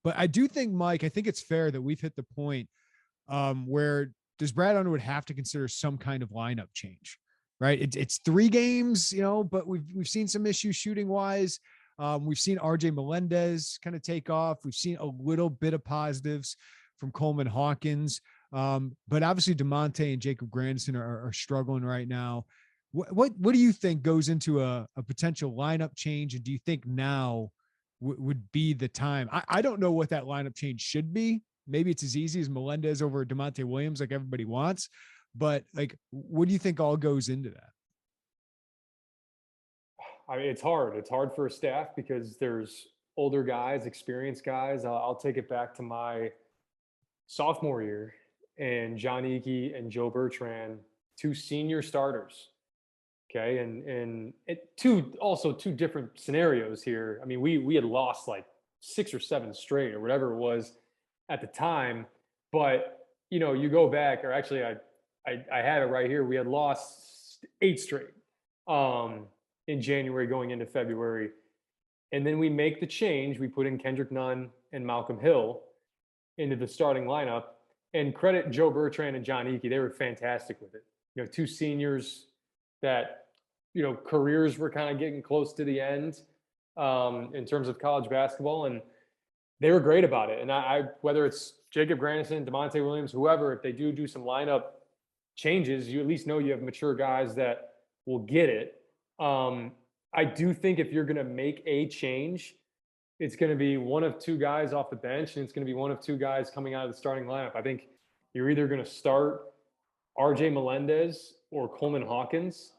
But I do think, Mike, I think it's fair that we've hit the point where does Brad Underwood have to consider some kind of lineup change, right? It's 3 games, but we've seen some issues shooting wise. We've seen RJ Melendez kind of take off. We've seen a little bit of positives from Coleman Hawkins. But obviously DeMonte and Jacob Grandison are struggling right now. What do you think goes into a potential lineup change? And do you think now would be the time? I don't know what that lineup change should be. Maybe it's as easy as Melendez over DeMonte Williams, like everybody wants, but like, what do you think all goes into that? I mean, it's hard. It's hard for a staff because there's older guys, experienced guys. I'll take it back to my sophomore year and John Eakey and Joe Bertrand, 2 senior starters. Okay. And two different scenarios here. I mean, we had lost like 6 or 7 straight or whatever it was at the time, but you go back, or actually I have it right here. We had lost 8 straight in January going into February. And then we make the change. We put in Kendrick Nunn and Malcolm Hill into the starting lineup, and credit Joe Bertrand and John Eakey. They were fantastic with it. 2 seniors that, careers were kind of getting close to the end in terms of college basketball. And they were great about it. And I whether it's Jacob Grandison, DeMonte Williams, whoever, if they do some lineup changes, you at least know you have mature guys that will get it. I do think if you're going to make a change, it's going to be one of 2 guys off the bench, and it's going to be one of 2 guys coming out of the starting lineup. I think you're either going to start RJ Melendez or Coleman Hawkins.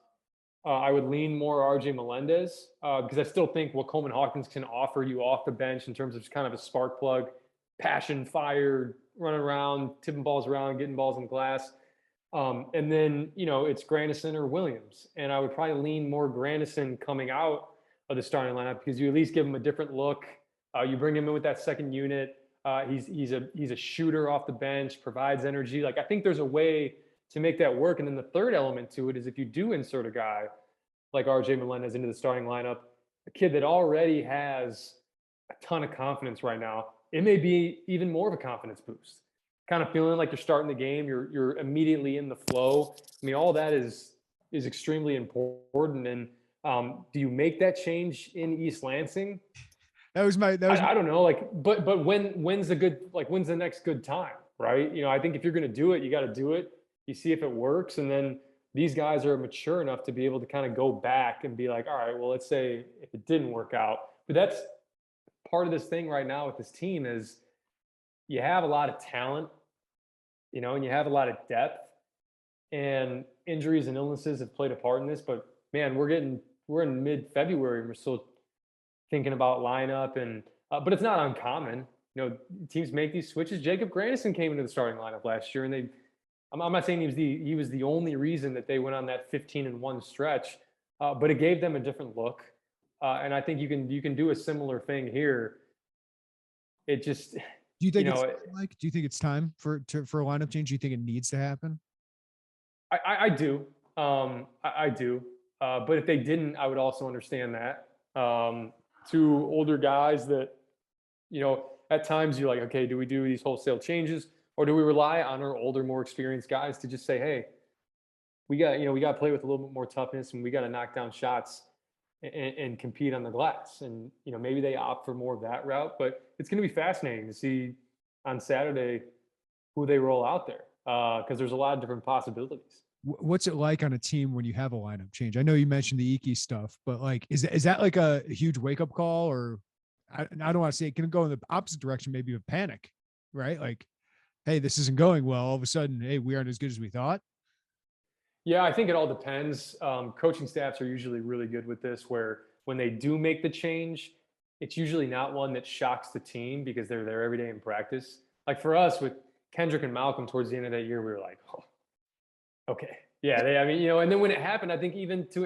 I would lean more RJ Melendez because I still think what Coleman Hawkins can offer you off the bench in terms of just kind of a spark plug, passion, fire, running around, tipping balls around, getting balls in the glass. And then, it's Grandison or Williams. And I would probably lean more Grandison coming out of the starting lineup because you at least give him a different look. You bring him in with that second unit. He's a shooter off the bench, provides energy. Like, I think there's a way to make that work. And then the third element to it is if you do insert a guy like RJ Melendez into the starting lineup, a kid that already has a ton of confidence right now, it may be even more of a confidence boost. Kind of feeling like you're starting the game, you're immediately in the flow. I mean, all that is extremely important. And do you make that change in East Lansing? I don't know. Like, but when's the next good time, right? I think if you're going to do it, you got to do it. You see if it works, and then these guys are mature enough to be able to kind of go back and be like, all right, well, let's say if it didn't work out. But that's part of this thing right now with this team is you have a lot of talent, and you have a lot of depth, and injuries and illnesses have played a part in this. But man, we're in mid-February and we're still thinking about lineup, and but it's not uncommon. Teams make these switches. Jacob Grandison came into the starting lineup last year, and I'm not saying he was the only reason that they went on that 15-1 stretch, but it gave them a different look. And I think you can do a similar thing here. It just do you think do you think it's time for a lineup change? Do you think it needs to happen? I do. I do. But if they didn't, I would also understand that. 2 older guys that, at times you're like, okay, do we do these wholesale changes? Or do we rely on our older, more experienced guys to just say, hey, we got to play with a little bit more toughness, and we got to knock down shots and compete on the glass. And, maybe they opt for more of that route, but it's going to be fascinating to see on Saturday who they roll out there because there's a lot of different possibilities. What's it like on a team when you have a lineup change? I know you mentioned the Eakey stuff, but like, is that like a huge wake up call, or I don't want to say it can go in the opposite direction, maybe a panic, right? Like, hey, this isn't going well. All of a sudden, hey, we aren't as good as we thought. Yeah, I think it all depends. Coaching staffs are usually really good with this, where when they do make the change, it's usually not one that shocks the team because they're there every day in practice. Like for us with Kendrick and Malcolm towards the end of that year, we were like, oh, okay. Yeah, and then when it happened, I think even to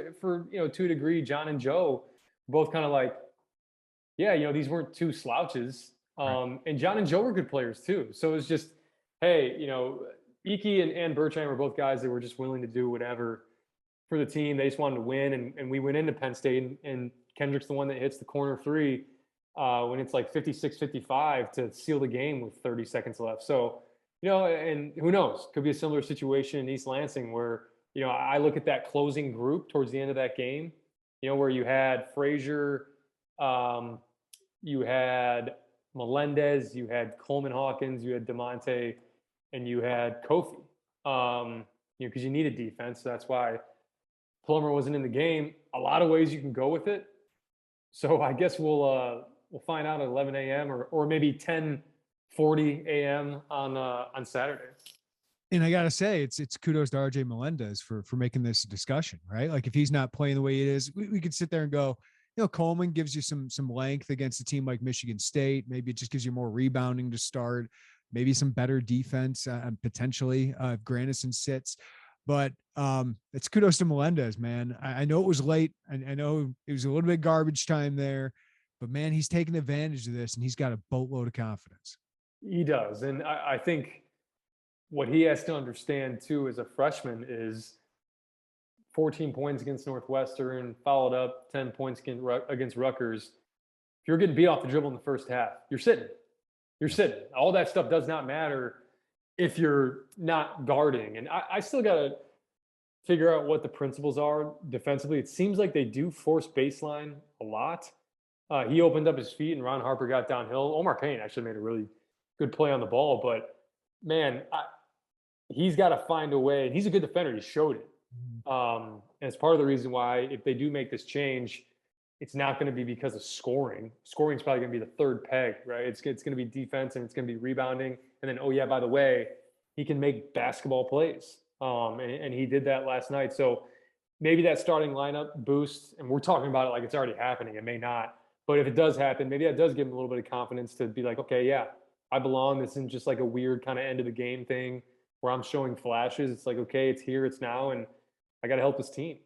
a degree, John and Joe both kind of like, yeah, these weren't 2 slouches. And John and Joe were good players too. So it was just, hey, Eakey and Bertrand were both guys that were just willing to do whatever for the team. They just wanted to win. And we went into Penn State, and Kendrick's the one that hits the corner 3. when it's like 56-55 to seal the game with 30 seconds left. So, and who knows, could be a similar situation in East Lansing where, I look at that closing group towards the end of that game, where you had Frazier, you had Melendez, you had Coleman Hawkins, you had DeMonte, and you had Kofi. Because you needed defense. So that's why Plummer wasn't in the game. A lot of ways you can go with it. So I guess we'll find out at 11 a.m. or maybe 10:40 a.m. on Saturday. And I gotta say, it's kudos to RJ Melendez for making this a discussion, right? Like if he's not playing the way it is, we could sit there and go, Coleman gives you some length against a team like Michigan State. Maybe it just gives you more rebounding to start, maybe some better defense potentially if Granison sits. But it's kudos to Melendez, man. I know it was late. I know it was a little bit garbage time there, but man, he's taking advantage of this and he's got a boatload of confidence. He does. And I think what he has to understand too as a freshman is 14 points against Northwestern, followed up 10 points against Rutgers. If you're getting beat off the dribble in the first half, you're sitting. You're sitting. All that stuff does not matter if you're not guarding. And I still got to figure out what the principles are defensively. It seems like they do force baseline a lot. He opened up his feet and Ron Harper got downhill. Omar Payne actually made a really good play on the ball. But, man, he's got to find a way. And he's a good defender. He showed it. And it's part of the reason why if they do make this change, it's not going to be because of scoring. Scoring is probably going to be the third peg, right? It's going to be defense and it's going to be rebounding. And then, oh, yeah, by the way, he can make basketball plays. And he did that last night. So maybe that starting lineup boost, and we're talking about it like it's already happening. It may not. But if it does happen, maybe that does give him a little bit of confidence to be like, okay, yeah, I belong. This isn't just like a weird kind of end of the game thing where I'm showing flashes. It's like, okay, it's here, it's now, and I got to help this team.